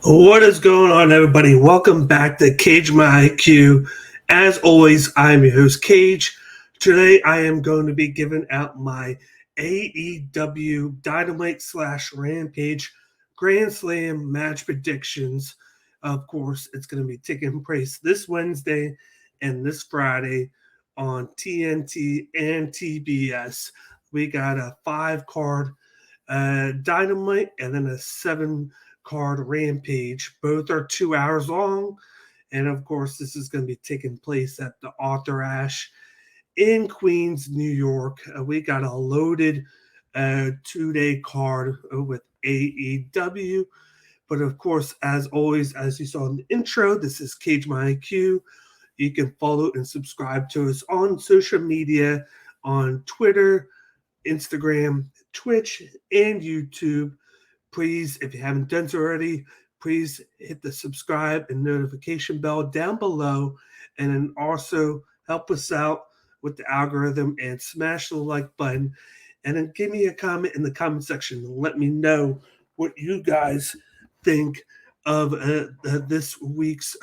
What is going on, everybody? Welcome back to Cage My IQ. As always, I'm your host, Cage. Today, I am going to be giving out my AEW Dynamite / Rampage Grand Slam match predictions. Of course, it's going to be taking place this Wednesday and this Friday on TNT and TBS. We got a 5-card Dynamite and then a 7-card Rampage. Both are 2 hours long. And of course, this is going to be taking place at the Arthur Ashe in Queens, New York. We got a loaded 2-day card with AEW. But of course, as always, as you saw in the intro, this is Cage My IQ. You can follow and subscribe to us on social media, on Twitter, Instagram, Twitch, and YouTube. Please, if you haven't done so already, please hit the subscribe and notification bell down below. And then also help us out with the algorithm and smash the like button. And then give me a comment in the comment section and let me know what you guys think of this week's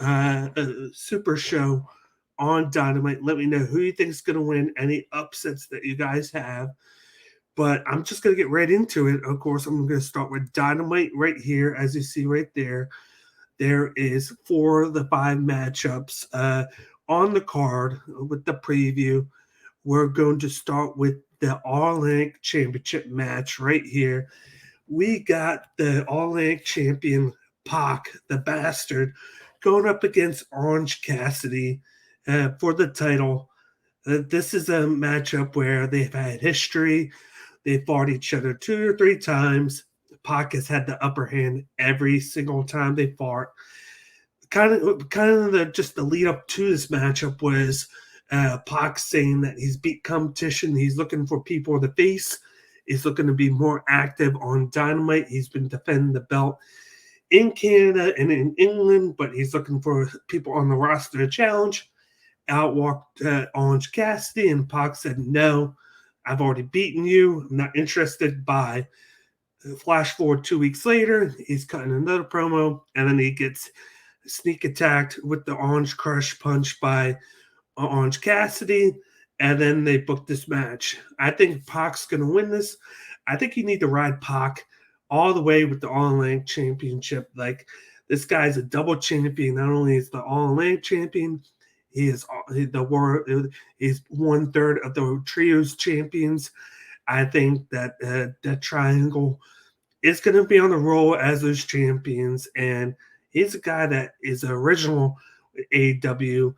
Super Show on Dynamite. Let me know who you think is going to win, any upsets that you guys have. But I'm just going to get right into it. Of course, I'm going to start with Dynamite right here. As you see right there, there is 4 of the 5 matchups on the card with the preview. We're going to start with the All-In Championship match right here. We got the All-In champion, Pac, the Bastard, going up against Orange Cassidy for the title. This is a matchup where they've had history. They fought each other 2 or 3 times. Pac has had the upper hand every single time they fought. Kind of the lead up to this matchup was Pac saying that he's beat competition. He's looking for people to face. He's looking to be more active on Dynamite. He's been defending the belt in Canada and in England, but he's looking for people on the roster to challenge. Outwalked Orange Cassidy, and Pac said, "No, I've already beaten you. I'm not interested." By flash forward 2 weeks later, he's cutting another promo, and then he gets sneak attacked with the Orange Crush punch by Orange Cassidy, and then they booked this match. I think Pac's going to win this. I think you need to ride Pac all the way with the All-In Championship. Like, this guy's a double champion. Not only is the All-In champion, he's 1/3 of the trios champions. I think that that triangle is going to be on the roll as those champions, and he's a guy that is original with AEW.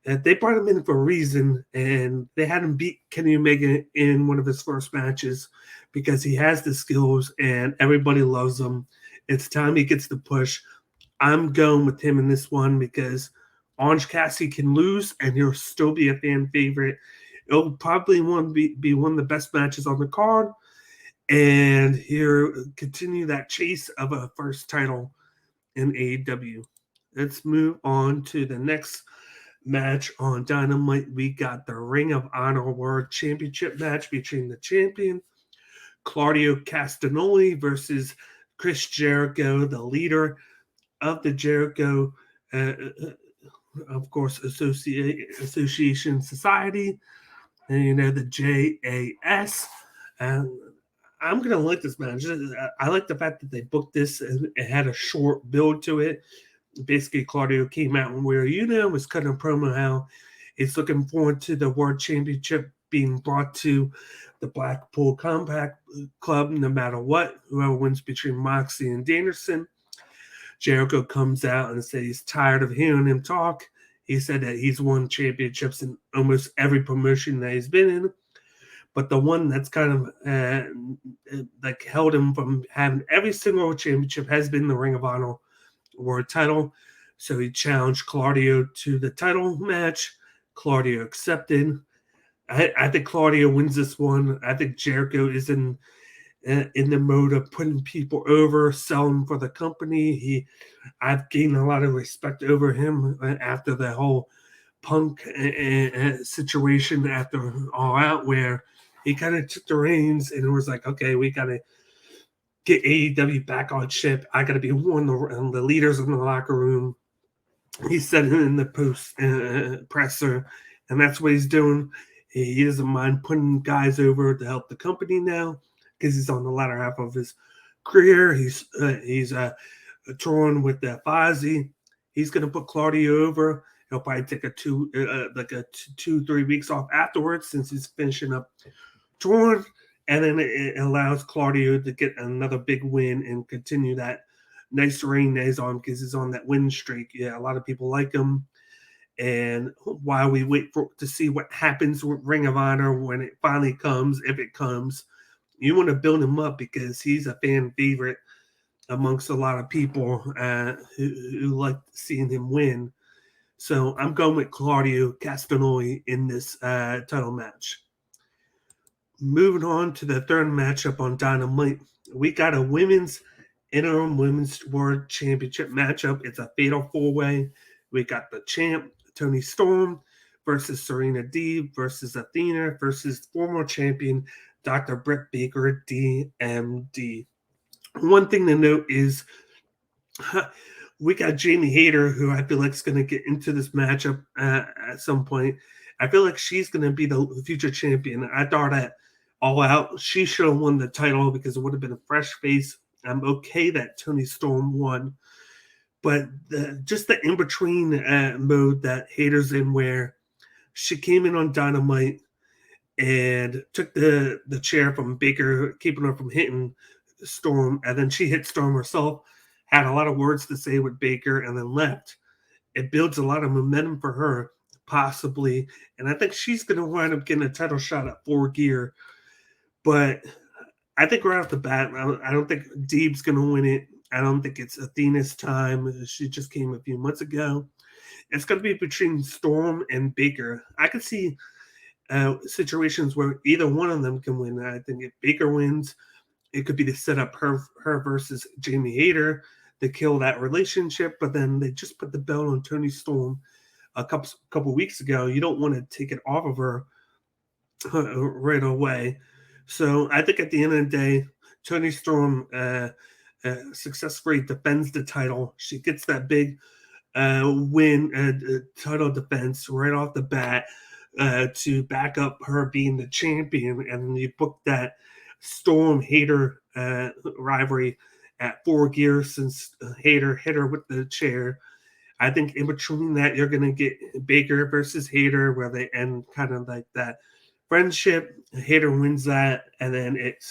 They brought him in for a reason, and they had him beat Kenny Omega in one of his first matches because he has the skills and everybody loves him. It's time he gets the push. I'm going with him in this one because Orange Cassidy can lose and he'll still be a fan favorite. It'll probably be one of the best matches on the card, and he'll continue that chase of a first title in AEW. Let's move on to the next match on Dynamite. We got the Ring of Honor World Championship match between the champion Claudio Castagnoli versus Chris Jericho, the leader of the Jericho, of course, Association Society, and the JAS. I'm gonna like this match. I like the fact that they booked this and it had a short build to it. Basically, Claudio came out and was cutting a promo how he's looking forward to the World Championship being brought to the Blackpool Combat Club no matter what. Whoever wins between Moxley and Danielson. Jericho comes out and says he's tired of hearing him talk. He said that he's won championships in almost every promotion that he's been in. But the one that's kind of held him from having every single championship has been the Ring of Honor World title. So he challenged Claudio to the title match. Claudio accepted. I think Claudio wins this one. I think Jericho is in the mode of putting people over, selling for the company. I've gained a lot of respect over him after the whole Punk situation after All Out, where he kind of took the reins and was like, okay, we got to get AEW back on ship. I got to be one of the leaders in the locker room. He said it in the post presser, and that's what he's doing. He doesn't mind putting guys over to help the company now because he's on the latter half of his career. He's touring with the Fozzy. He's going to put Claudio over. He'll probably take a 2-3 weeks off afterwards since he's finishing up touring, and then it allows Claudio to get another big win and continue that nice reign that he's on because he's on that win streak. Yeah, a lot of people like him. And while we wait to see what happens with Ring of Honor when it finally comes, if it comes, you want to build him up because he's a fan favorite amongst a lot of people who like seeing him win. So I'm going with Claudio Castagnoli in this title match. Moving on to the third matchup on Dynamite, we got a interim women's world championship matchup. It's a fatal four-way. We got the champ, Toni Storm, versus Serena Deeb, versus Athena, versus former champion, Dr. Britt Baker, D.M.D. One thing to note is we got Jamie Hayter, who I feel like is going to get into this matchup at some point. I feel like she's going to be the future champion. I thought at All Out, she should have won the title because it would have been a fresh face. I'm okay that Toni Storm won. But just the in-between mode that Hayter's in, where she came in on Dynamite and took the chair from Baker, keeping her from hitting Storm, and then she hit Storm herself, had a lot of words to say with Baker, and then left. It builds a lot of momentum for her, possibly, and I think she's going to wind up getting a title shot at 4 Gear. But I think right off the bat, I don't think Deeb's going to win it. I don't think it's Athena's time. She just came a few months ago. It's going to be between Storm and Baker. I could see situations where either one of them can win. I think if Baker wins, it could be to set up her versus Jamie Hayter to kill that relationship. But then they just put the belt on Toni Storm a couple weeks ago. You don't want to take it off of her right away. So I think at the end of the day, Toni Storm successfully defends the title. She gets that big win, title defense right off the bat to back up her being the champion. And you book that Storm Hayter rivalry at 4 Gear since Hayter hit her with the chair. I think in between that, you're going to get Baker versus Hayter, where they end kind of like that friendship. Hayter wins that, and then it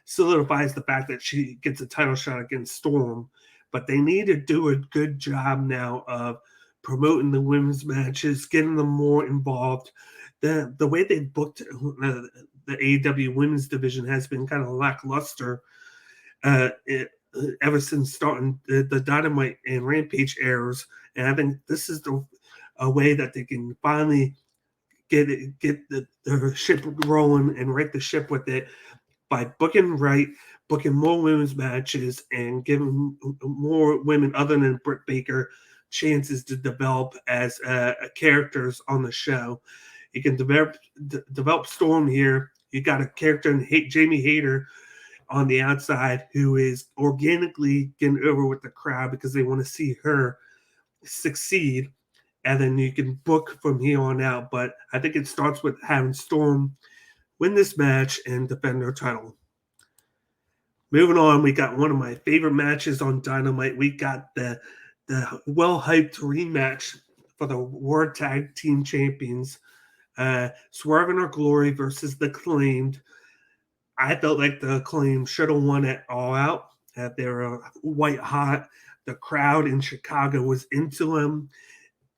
solidifies the fact that she gets a title shot against Storm. But they need to do a good job now of promoting the women's matches, getting them more involved. The way they booked the AEW women's division has been kind of lackluster ever since starting the Dynamite and Rampage eras. And I think this is a way that they can finally get the ship rolling and right the ship with it by booking more women's matches, and giving more women other than Britt Baker chances to develop as characters on the show. You can develop Storm here. You got a character in Jamie Hayter on the outside who is organically getting over with the crowd because they want to see her succeed. And then you can book from here on out. But I think it starts with having Storm win this match and defend her title. Moving on, we got one of my favorite matches on Dynamite. We got the well-hyped rematch for the World Tag Team Champions. Swerve in Our Glory versus the Acclaimed. I felt like the Acclaimed should have won it All Out. They were white hot. The crowd in Chicago was into them.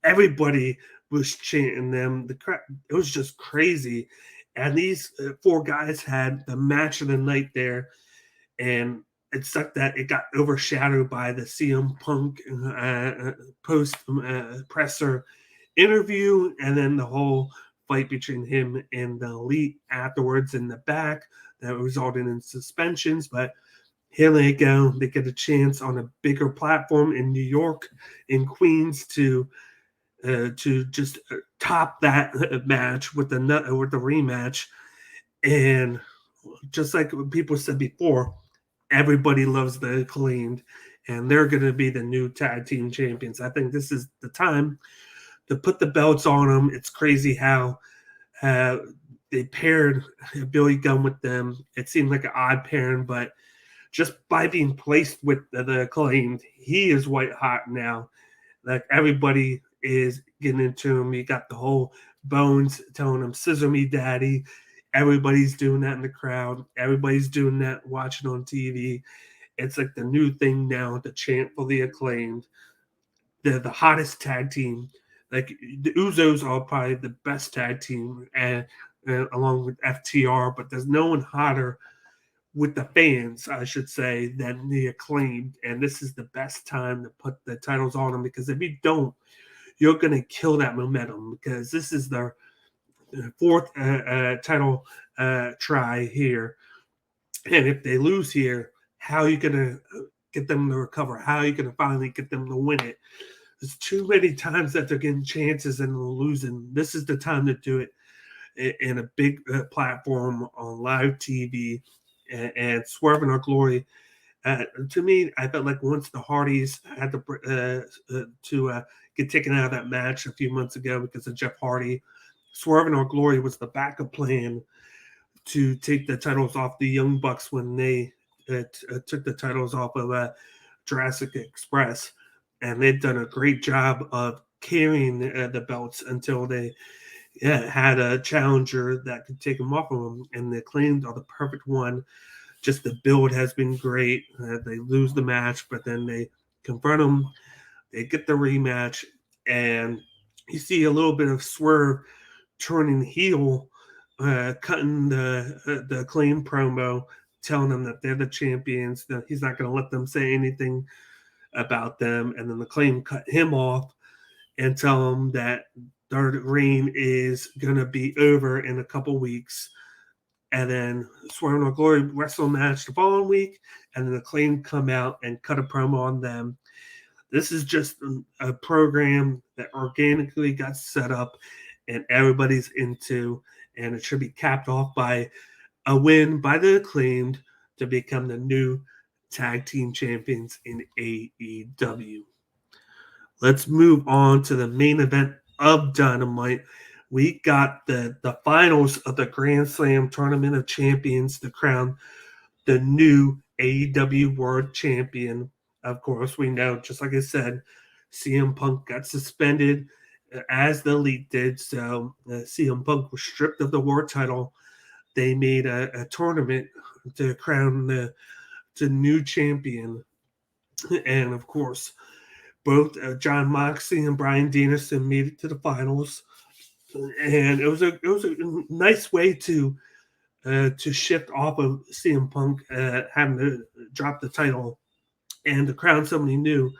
Everybody was chanting them. The crowd, it was just crazy. And these 4 guys had the match of the night there. And it sucked that it got overshadowed by the CM Punk post presser interview, and then the whole fight between him and the Elite afterwards in the back that resulted in suspensions. But here they go. They get a chance on a bigger platform in New York, in Queens, to just top that match with the rematch. And just like people said before, everybody loves the Acclaimed, and they're going to be the new tag team champions. I think this is the time to put the belts on them. It's crazy how uh, they paired Billy Gunn with them. It seemed like an odd pairing, but just by being placed with the Acclaimed, he is white hot now. Like everybody is getting into him. You got the whole Bowens telling him "Scissor me, Daddy." Everybody's doing that in the crowd. Everybody's doing that watching on TV. It's like the new thing now. The chant for the Acclaimed. They're the hottest tag team. Like the Uzos are probably the best tag team, and along with FTR. But there's no one hotter with the fans, I should say, than the Acclaimed. And this is the best time to put the titles on them, because if you don't, you're going to kill that momentum, because this is their fourth title try here. And if they lose here, how are you going to get them to recover? How are you going to finally get them to win it? There's too many times that they're getting chances and losing. This is the time to do it in a big platform on live TV and Swerve in Our Glory. To me, I felt like once the Hardys had to get taken out of that match a few months ago because of Jeff Hardy, Swerve in Our Glory was the backup plan to take the titles off the Young Bucks when they took the titles off of Jurassic Express. And they've done a great job of carrying the belts until they had a challenger that could take them off of them. And the Acclaimed are the perfect one. Just the build has been great. They lose the match, but then they confront them. They get the rematch, and you see a little bit of Swerve turning heel, cutting the Acclaim promo, telling them that they're the champions. That he's not going to let them say anything about them, and then the Acclaim cut him off and tell him that their reign is going to be over in a couple weeks. And then Swerve in Our Glory wrestle match the following week, and then the Acclaim come out and cut a promo on them. This is just a program that organically got set up and everybody's into, and it should be capped off by a win by the Acclaimed to become the new tag team champions in AEW. Let's move on to the main event of Dynamite. We got the finals of the Grand Slam Tournament of Champions to crown the new AEW World Champion. Of course, we know, just like I said, CM Punk got suspended as the Elite did, so CM Punk was stripped of the World title. They made a tournament to crown the new champion, and of course, both John Moxley and Bryan Danielson made it to the finals, and it was a nice way to shift off of CM Punk having to drop the title and to crown somebody new.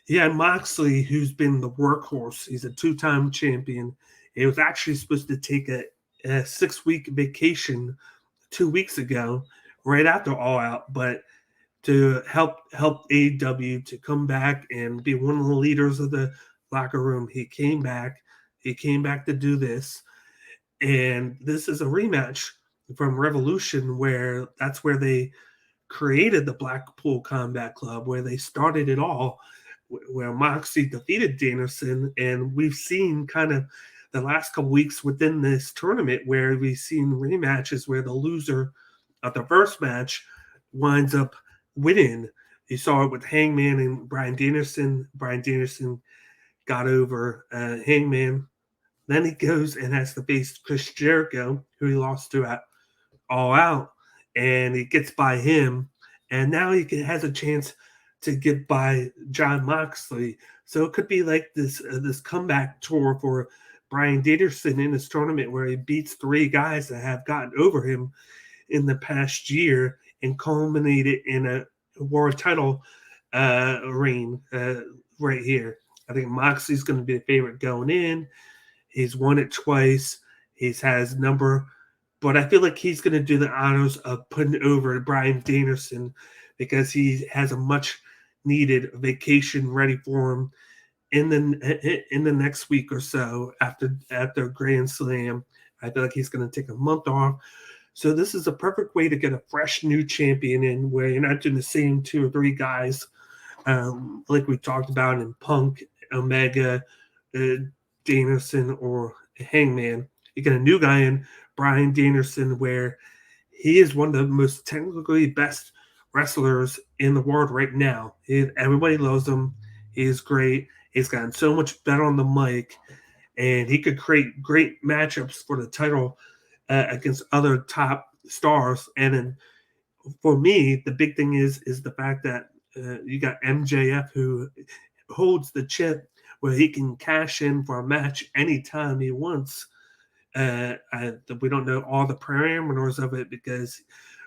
He had Moxley, who's been the workhorse. He's a two-time champion. He was actually supposed to take a 6-week vacation 2 weeks ago, right after All Out, but to help AEW to come back and be one of the leaders of the locker room, he came back. He came back to do this, and this is a rematch from Revolution, where that's where they created the Blackpool Combat Club, where they started it all, where Moxley defeated Danielson. And we've seen kind of the last couple weeks within this tournament where we've seen rematches where the loser of the first match winds up winning. You saw it with Hangman and Bryan Danielson. Bryan Danielson got over Hangman. Then he goes and has to face Chris Jericho, who he lost to at All Out, and he gets by him. And now has a chance to get by John Moxley. So it could be like this comeback tour for Bryan Danielson in this tournament, where he beats 3 guys that have gotten over him in the past year and culminated in a world title reign right here. I think Moxley's going to be the favorite going in. He's won it twice. He has number, but I feel like he's going to do the honors of putting over Bryan Danielson, because he has a much needed vacation ready for him in the next week or so after Grand Slam. I feel like he's going to take a month off So this is a perfect way to get a fresh new champion in where you're not doing the same 2 or 3 guys like we talked about in Punk, Omega, uh, Danielson, or Hangman. You get a new guy in Bryan Danielson where he is one of the most technically best wrestlers in the world right now. Everybody loves him. He is great. He's gotten so much better on the mic, and he could create great matchups for the title against other top stars. And then for me, the big thing is the fact that you got MJF who holds the chip where he can cash in for a match anytime he wants. We don't know all the parameters of it because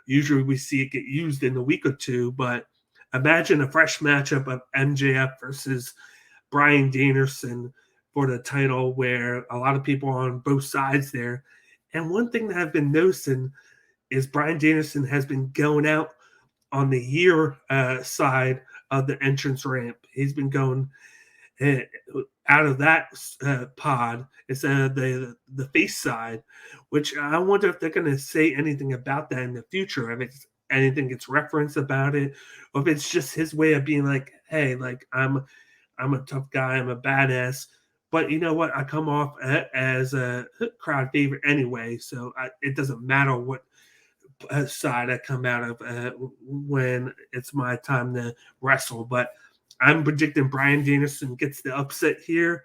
usually we see it get used in a week or two. But imagine a fresh matchup of MJF versus Bryan Danielson for the title, where a lot of people are on both sides there. And one thing that I've been noticing is Bryan Danielson has been going out on the here side of the entrance ramp. He's been going uh, out of that pod instead of the face side, which I wonder if they're going to say anything about that in the future. If it's anything gets referenced about it, or if it's just his way of being like, "Hey, like I'm a tough guy, I'm a badass." But you know what? I come off as a crowd favorite anyway, so it doesn't matter what side I come out of when it's my time to wrestle. But I'm predicting Bryan Danielson gets the upset here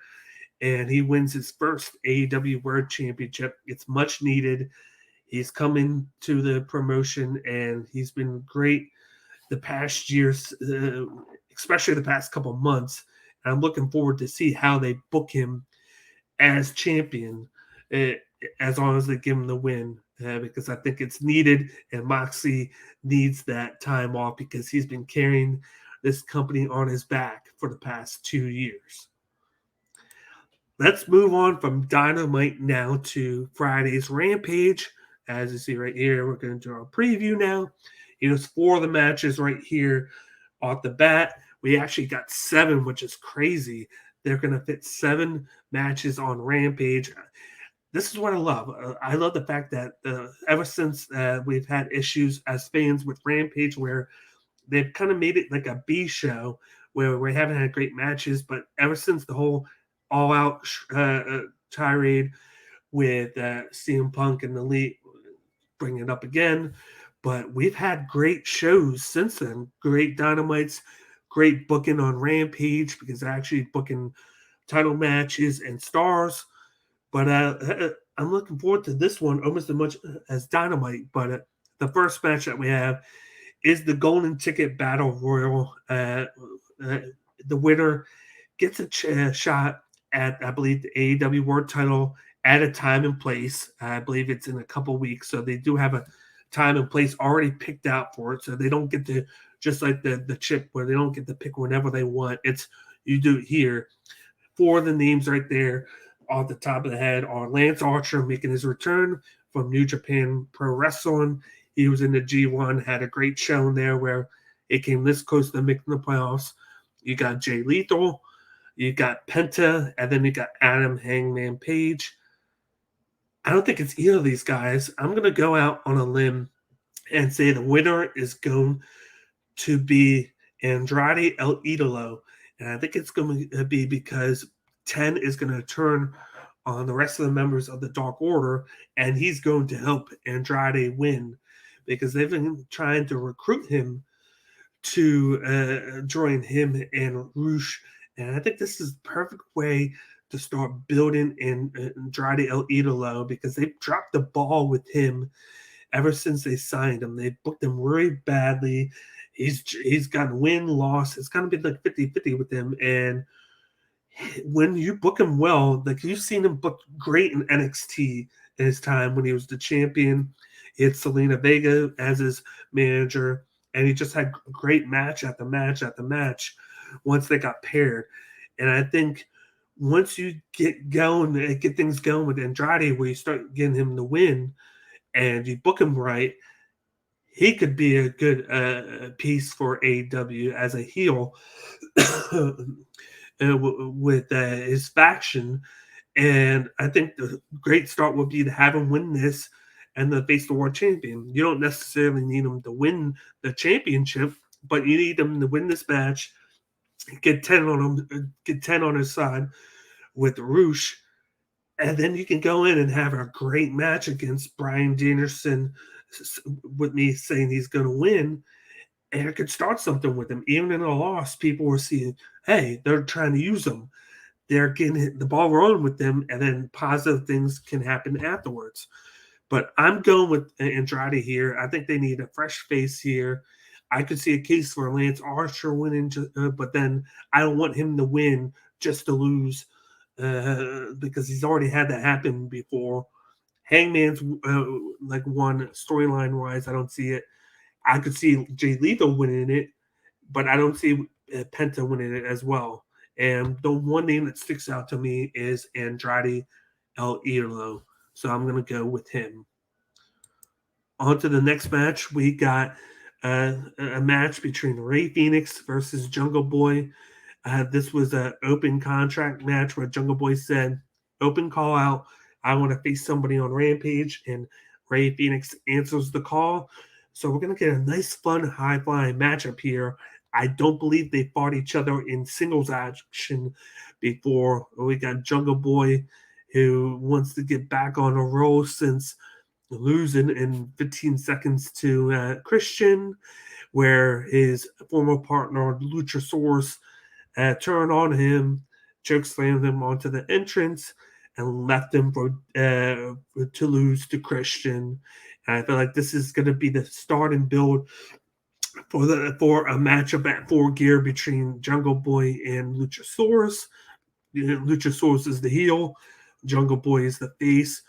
and he wins his first AEW World Championship. It's much needed. He's coming to the promotion and he's been great the past years, especially the past couple months. And I'm looking forward to see how they book him as champion, uh, as long as they give him the win, because I think it's needed, and Moxley needs that time off because he's been carrying this company on his back for the past 2 years. Let's move on from Dynamite now to Friday's Rampage. As you see right here, we're going to do our preview now. Here's 4 of the matches right here off the bat. We actually got 7, which is crazy. They're going to fit 7 matches on Rampage. This is what I love. I love the fact that ever since we've had issues as fans with Rampage where they've kind of made it like a B show where we haven't had great matches, but ever since the whole all out tirade with CM Punk and the Elite, bring it up again. But we've had great shows since then. Great Dynamites, great booking on Rampage because they're actually booking title matches and stars. But I'm looking forward to this one almost as much as Dynamite. But the first match that we have is the Golden Ticket Battle Royal. The winner gets a shot at, I believe, the AEW World Title at a time and place. I believe it's in a couple weeks, so they do have a time and place already picked out for it. So they don't get to, just like the chip where they don't get to pick whenever they want. It's you do it here. 4 of the names right there off the top of the head are Lance Archer making his return from New Japan Pro Wrestling. He was in the G1, had a great showing there where it came this close to making the playoffs. You got Jay Lethal, you got Penta, and then you got Adam Hangman Page. I don't think it's either of these guys. I'm going to go out on a limb and say the winner is going to be Andrade El Idolo. And I think it's going to be because 10 is going to turn on the rest of the members of the Dark Order, and he's going to help Andrade win because they've been trying to recruit him to join him and Roosh. And I think this is the perfect way to start building in Andrade El Idolo because they've dropped the ball with him ever since they signed him. They booked him really badly. He's gotten win-loss. It's kind of been like 50-50 with him. And when you book him well, like you've seen him book great in NXT in his time when he was the champion. He had Selena Vega as his manager, and he just had great match after match after match once they got paired. And I think once you get going, get things going with Andrade, where you start getting him to win, and you book him right, he could be a good piece for AEW as a heel with his faction. And I think the great start would be to have him win this and then face the world champion. You don't necessarily need him to win the championship, but you need him to win this match, get 10 on him, get 10 on his side with Roosh, and then you can go in and have a great match against Bryan Danielson, with me saying he's going to win, and it could start something with him. Even in a loss, people were seeing, hey, they're trying to use him. They're getting the ball rolling with them, and then positive things can happen afterwards. But I'm going with Andrade here. I think they need a fresh face here. I could see a case for Lance Archer winning, but then I don't want him to win just to lose, because he's already had that happen before. Hangman's like one storyline wise. I don't see it. I could see Jay Lethal winning it, but I don't see Penta winning it as well. And the one name that sticks out to me is Andrade El Idolo. So I'm going to go with him. On to the next match. We got a match between Rey Fenix versus Jungle Boy. This was an open contract match where Jungle Boy said, open call out. I want to face somebody on Rampage. And Rey Fenix answers the call. So we're going to get a nice, fun, high-flying matchup here. I don't believe they fought each other in singles action before. We got Jungle Boy, who wants to get back on a roll since losing in 15 seconds to Christian, where his former partner, Luchasaurus, turned on him, chokeslammed him onto the entrance, and left him to lose to Christian. And I feel like this is going to be the start and build for a matchup at 4 Gear between Jungle Boy and Luchasaurus. Luchasaurus is the heel, Jungle Boy is the face.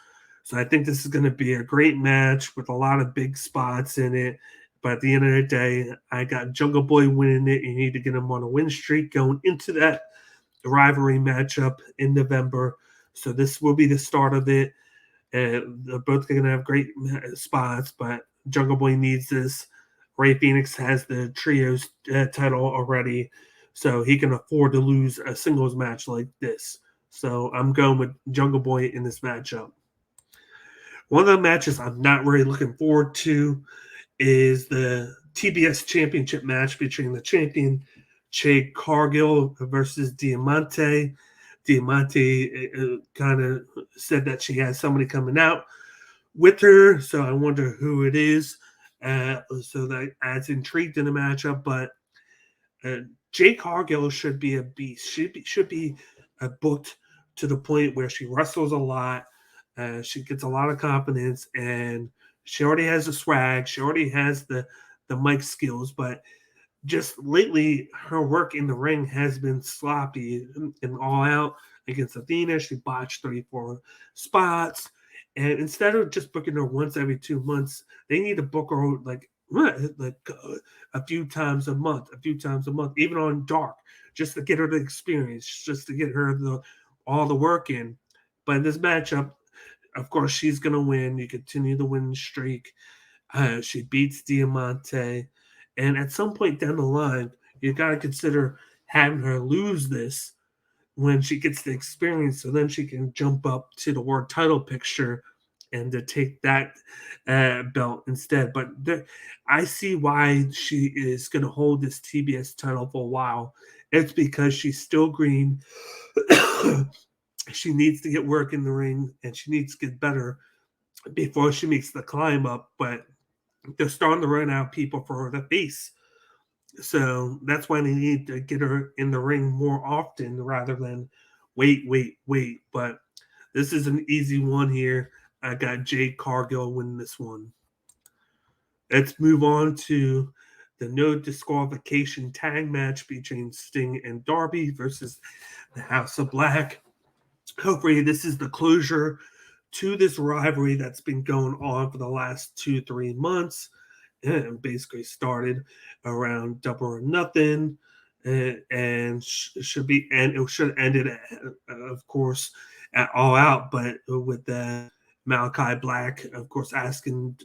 So I think this is going to be a great match with a lot of big spots in it. But at the end of the day, I got Jungle Boy winning it. You need to get him on a win streak going into that rivalry matchup in November. So this will be the start of it. And they're both going to have great spots, but Jungle Boy needs this. Rey Fenix has the trios title already, so he can afford to lose a singles match like this. So I'm going with Jungle Boy in this matchup. One of the matches I'm not really looking forward to is the TBS Championship match between the champion Jade Cargill versus D.M.D. D.M.D. kind of said that she has somebody coming out with her, so I wonder who it is. So that adds intrigue in the matchup. But Jade Cargill should be a beast. Should be booked to the point where she wrestles a lot. She gets a lot of confidence, and she already has the swag. She already has the mic skills, but just lately, her work in the ring has been sloppy and all out. Against Athena, she botched 34 spots. And instead of just booking her once every 2 months, they need to book her like a few times a month, even on Dark, just to get her the experience, just to get her all the work in. But in this matchup, of course, she's going to win. You continue the win streak. She beats Diamante. And at some point down the line, you got to consider having her lose this when she gets the experience, so then she can jump up to the world title picture and to take that belt instead. But I see why she is going to hold this TBS title for a while. It's because she's still green. She needs to get work in the ring, and she needs to get better before she makes the climb up. But they're starting to run out people for her to face. So that's why they need to get her in the ring more often rather than wait. But this is an easy one here. I got Jade Cargill winning this one. Let's move on to the no disqualification tag match between Sting and Darby versus the House of Black. Hopefully, this is the closure to this rivalry that's been going on for the last 2-3 months. And basically started around Double or Nothing, and it should have ended, of course, at All Out, but with Malachi Black, of course, asking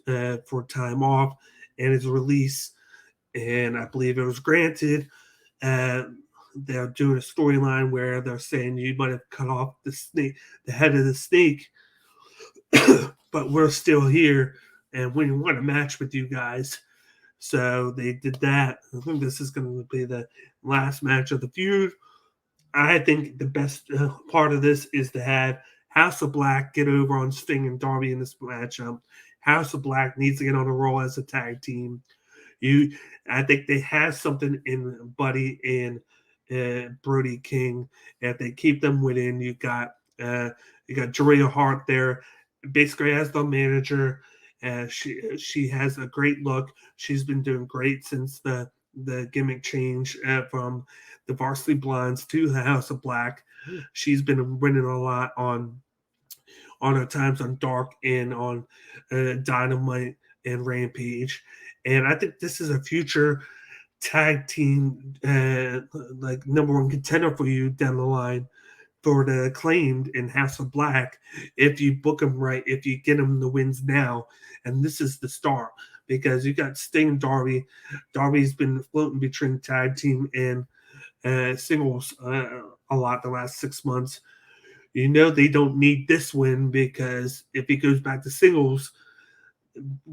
for time off and his release, and I believe it was granted. They're doing a storyline where they're saying you might have cut off the head of the snake but we're still here and we want a match with you guys. So they did that. I think this is going to be the last match of the feud. I think the best part of this is to have House of Black get over on Sting and Darby in this matchup. House of Black needs to get on a roll as a tag team. I think they have something in Buddy and Brody King. If they keep them within, you got Julia Hart there, basically as the manager. She has a great look. She's been doing great since the gimmick change from the Varsity Blondes to the House of Black. She's been winning a lot on her times on Dark and on Dynamite and Rampage. And I think this is a future tag team, like number one contender for you down the line for the Acclaimed in House of Black if you book them right, if you get them the wins now. And this is the start because you got Sting and Darby. Darby's been floating between tag team and singles a lot the last 6 months. You know they don't need this win because if he goes back to singles,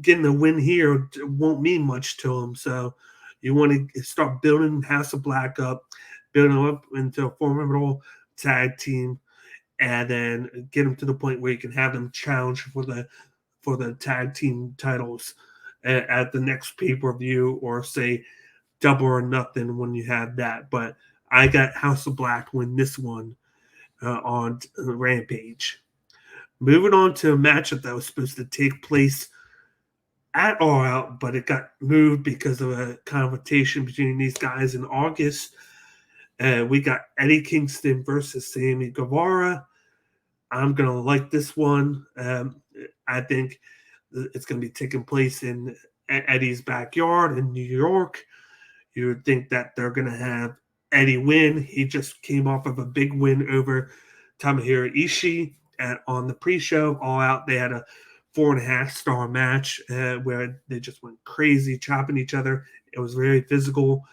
getting a win here won't mean much to him. So you want to start building House of Black up, building them up into a formidable tag team, and then get them to the point where you can have them challenge for the tag team titles at the next pay per view, or say Double or Nothing when you have that. But I got House of Black win this one on Rampage. Moving on to a matchup that was supposed to take place at All Out, but it got moved because of a confrontation between these guys in August. We got Eddie Kingston versus Sammy Guevara. I'm going to like this one. I think it's going to be taking place in Eddie's backyard in New York. You would think that they're going to have Eddie win. He just came off of a big win over Tomohiro Ishii on the pre-show. All Out, they had a 4.5-star match where they just went crazy, chopping each other. It was very physical,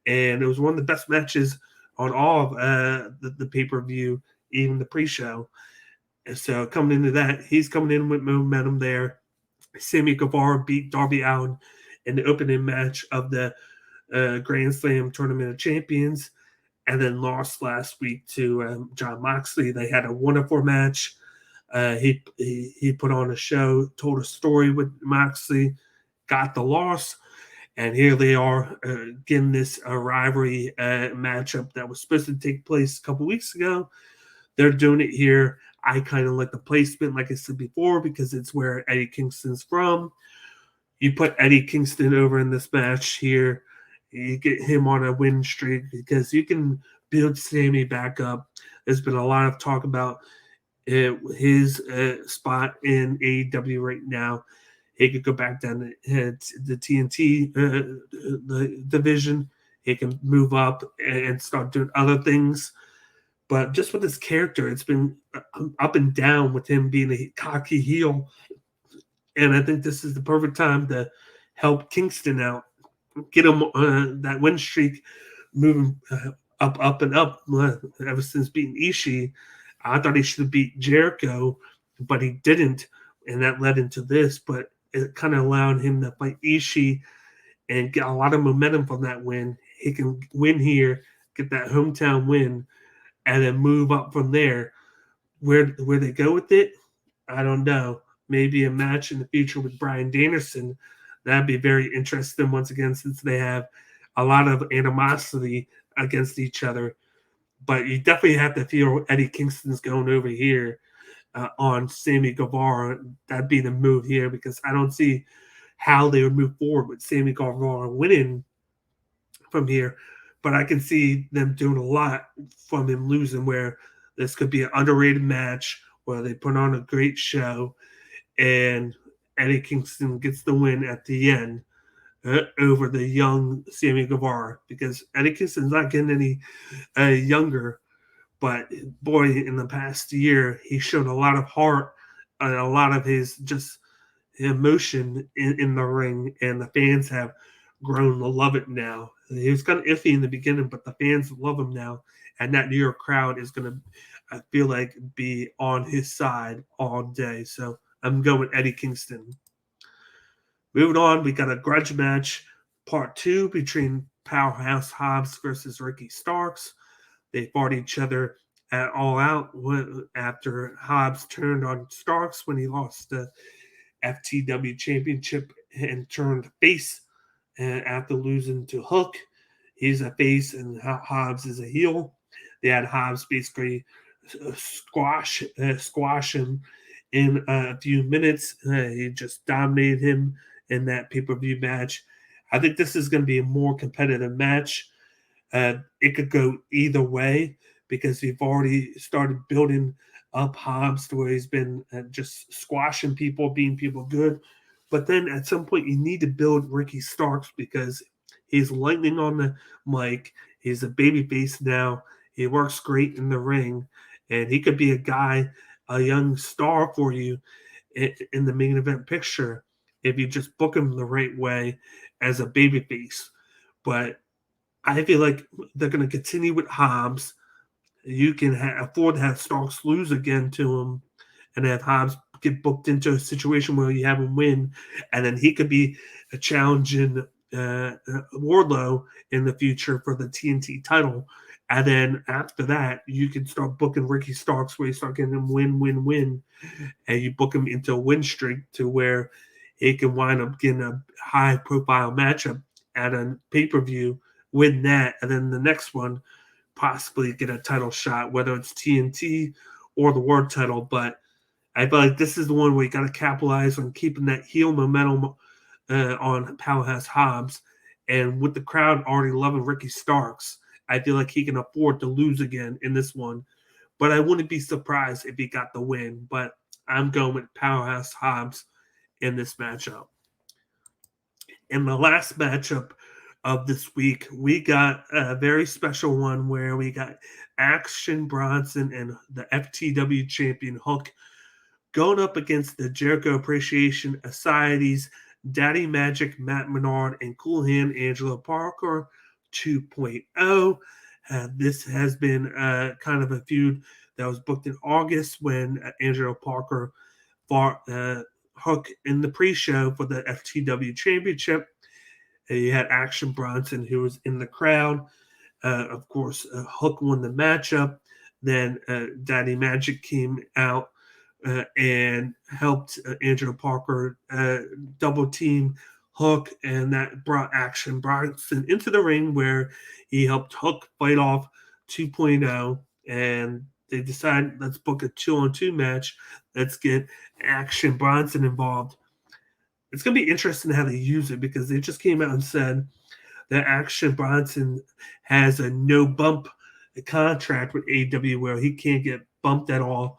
and it was one of the best matches on all of the pay-per-view, even the pre-show. And so coming into that, he's coming in with momentum there. Sammy Guevara beat Darby Allin in the opening match of the Grand Slam Tournament of Champions, and then lost last week to Jon Moxley. They had a wonderful match. He put on a show, told a story with Moxley, got the loss, and here they are getting this rivalry matchup that was supposed to take place a couple weeks ago. They're doing it here. I kind of like the placement, like I said before, because it's where Eddie Kingston's from. You put Eddie Kingston over in this match here. You get him on a win streak because you can build Sammy back up. There's been a lot of talk about his spot in AEW right now. He could go back down to the TNT the division. He can move up and start doing other things. But just with his character, it's been up and down with him being a cocky heel. And I think this is the perfect time to help Kingston out, get him that win streak moving up and up ever since beating Ishii. I thought he should have beat Jericho, but he didn't, and that led into this. But it kind of allowed him to fight Ishii and get a lot of momentum from that win. He can win here, get that hometown win, and then move up from there. Where they go with it, I don't know. Maybe a match in the future with Bryan Danielson. That'd be very interesting once again, since they have a lot of animosity against each other. But you definitely have to feel Eddie Kingston's going over here on Sammy Guevara. That'd be the move here because I don't see how they would move forward with Sammy Guevara winning from here. But I can see them doing a lot from him losing, where this could be an underrated match where they put on a great show and Eddie Kingston gets the win at the end over the young Sammy Guevara, because Eddie Kingston's not getting any younger. But boy, in the past year, he showed a lot of heart and a lot of his just emotion in the ring, and the fans have grown to love it now. He was kind of iffy in the beginning, but the fans love him now, and that New York crowd is going to, I feel like, be on his side all day. So I'm going with Eddie Kingston. Moving on, we got a grudge match, part 2, between Powerhouse Hobbs versus Ricky Starks. They fought each other at All Out after Hobbs turned on Starks when he lost the FTW Championship and turned face after losing to Hook. He's a face and Hobbs is a heel. They had Hobbs basically squash him in a few minutes. He just dominated him in that pay-per-view match. I think this is going to be a more competitive match. It could go either way because we've already started building up Hobbs to where he's been just squashing people, being people good. But then at some point, you need to build Ricky Starks because he's lightning on the mic. He's a babyface now. He works great in the ring, and he could be a guy, a young star for you in the main event picture if you just book him the right way as a babyface. But I feel like they're going to continue with Hobbs. You can afford to have Starks lose again to him and have Hobbs get booked into a situation where you have him win, and then he could be a challenging Wardlow in the future for the TNT title. And then after that, you can start booking Ricky Starks where you start getting him win, and you book him into a win streak to where he can wind up getting a high-profile matchup at a pay-per-view, win that, and then the next one possibly get a title shot, whether it's TNT or the world title. But I feel like this is the one where you got to capitalize on keeping that heel momentum on Powerhouse Hobbs. And with the crowd already loving Ricky Starks, I feel like he can afford to lose again in this one. But I wouldn't be surprised if he got the win. But I'm going with Powerhouse Hobbs in this matchup. In the last matchup of this week, we got a very special one where we got Action Bronson and the FTW champion Hook going up against the Jericho Appreciation Society's Daddy Magic Matt Menard and Cool Hand Angelo Parker 2.0. This has been kind of a feud that was booked in August when Angelo Parker fought Hook in the pre-show for the FTW Championship. You had Action Bronson, who was in the crowd. Of course, Hook won the matchup. Then Daddy Magic came out and helped Angelo Parker double team Hook, and that brought Action Bronson into the ring where he helped Hook fight off 2.0, and they decided, let's book a 2-on-2 match. Let's get Action Bronson involved. It's going to be interesting how they use it because they just came out and said that Action Bronson has a no bump contract with AEW where he can't get bumped at all.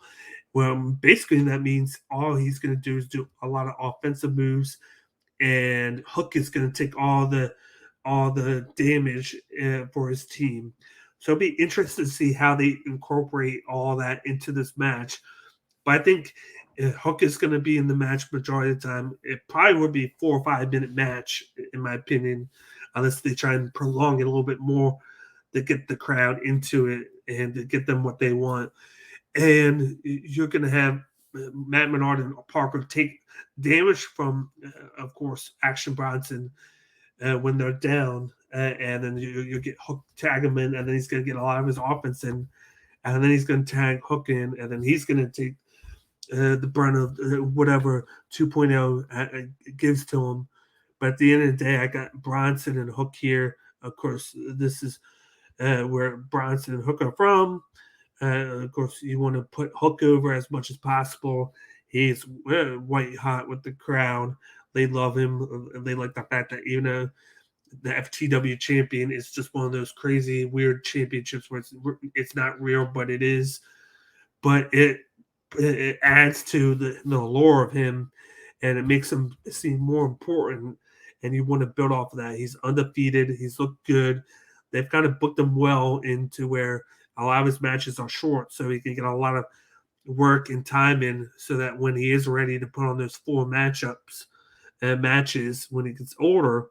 Well, basically that means all he's going to do is do a lot of offensive moves, and Hook is going to take all the damage for his team. So it'll be interesting to see how they incorporate all that into this match. But I think Hook is going to be in the match majority of the time. It probably would be a 4 or 5 minute match, in my opinion, unless they try and prolong it a little bit more to get the crowd into it and to get them what they want. And you're going to have Matt Menard and Parker take damage from, of course, Action Bronson when they're down. And then you get Hook tag him in, and then he's going to get a lot of his offense in. And then he's going to tag Hook in, and then he's going to take the brunt of whatever 2.0 gives to him. But at the end of the day, I got Bronson and Hook here. Of course, this is where Bronson and Hook are from. Of course, you want to put Hook over as much as possible. He's white hot with the crowd. They love him. They like the fact that even though the FTW champion is just one of those crazy, weird championships where it's not real, but it is. But it adds to the allure of him, and it makes him seem more important, and you want to build off of that. He's undefeated. He's looked good. They've kind of booked him well into where a lot of his matches are short, so he can get a lot of work and time in so that when he is ready to put on those 4 matchups and matches when he gets older,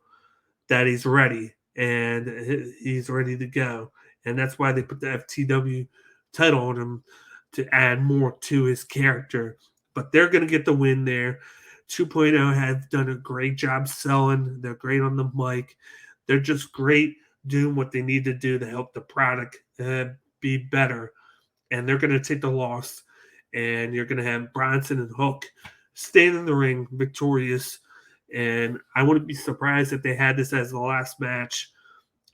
that he's ready and he's ready to go. And that's why they put the FTW title on him, to add more to his character. but they're going to get the win there. 2.0 have done a great job selling. They're great on the mic. They're just great doing what they need to do to help the product be better. And they're going to take the loss. And you're going to have Bronson and Hook staying in the ring victorious. And I wouldn't be surprised if they had this as the last match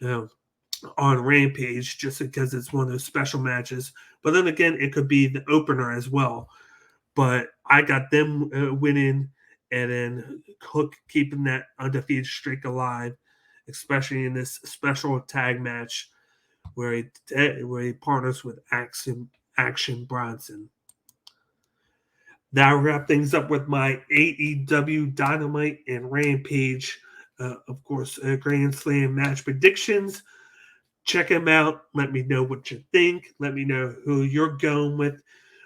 on Rampage, just because it's one of those special matches. But then again, it could be the opener as well. But I got them winning, and then Hook keeping that undefeated streak alive, especially in this special tag match where he partners with Action Bronson. That'll wrap things up with my AEW Dynamite and Rampage, of course, Grand Slam match predictions. Check them out. Let me know what you think. Let me know who you're going with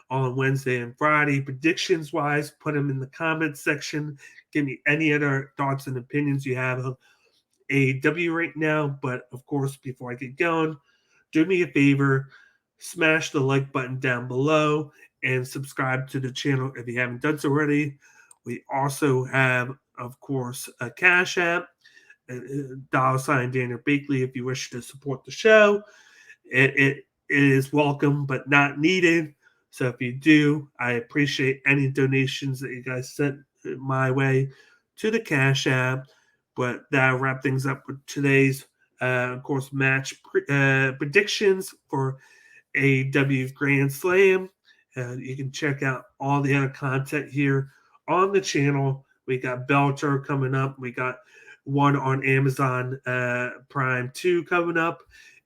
on Wednesday and Friday. Predictions wise, put them in the comments section. Give me any other thoughts and opinions you have of AEW right now. But of course, before I get going, do me a favor, smash the like button down below and subscribe to the channel if you haven't done so already. We also have, of course, a Cash App, $ Daniel Bakley, if you wish to support the show. It is welcome but not needed. So if you do, I appreciate any donations that you guys sent my way to the Cash App. But that'll wrap things up with today's, of course, match predictions for AEW Grand Slam. You can check out all the other content here on the channel. We got Bellator coming up. We got one on Amazon Prime 2 coming up.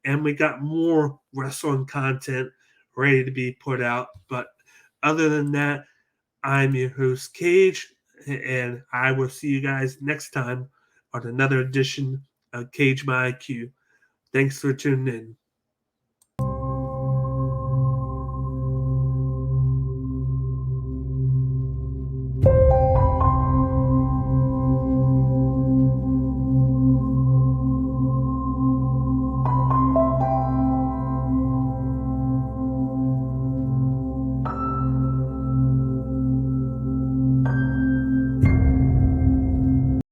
And we got more wrestling content ready to be put out. But other than that, I'm your host, Cage, and I will see you guys next time on another edition of Cage My IQ. Thanks for tuning in.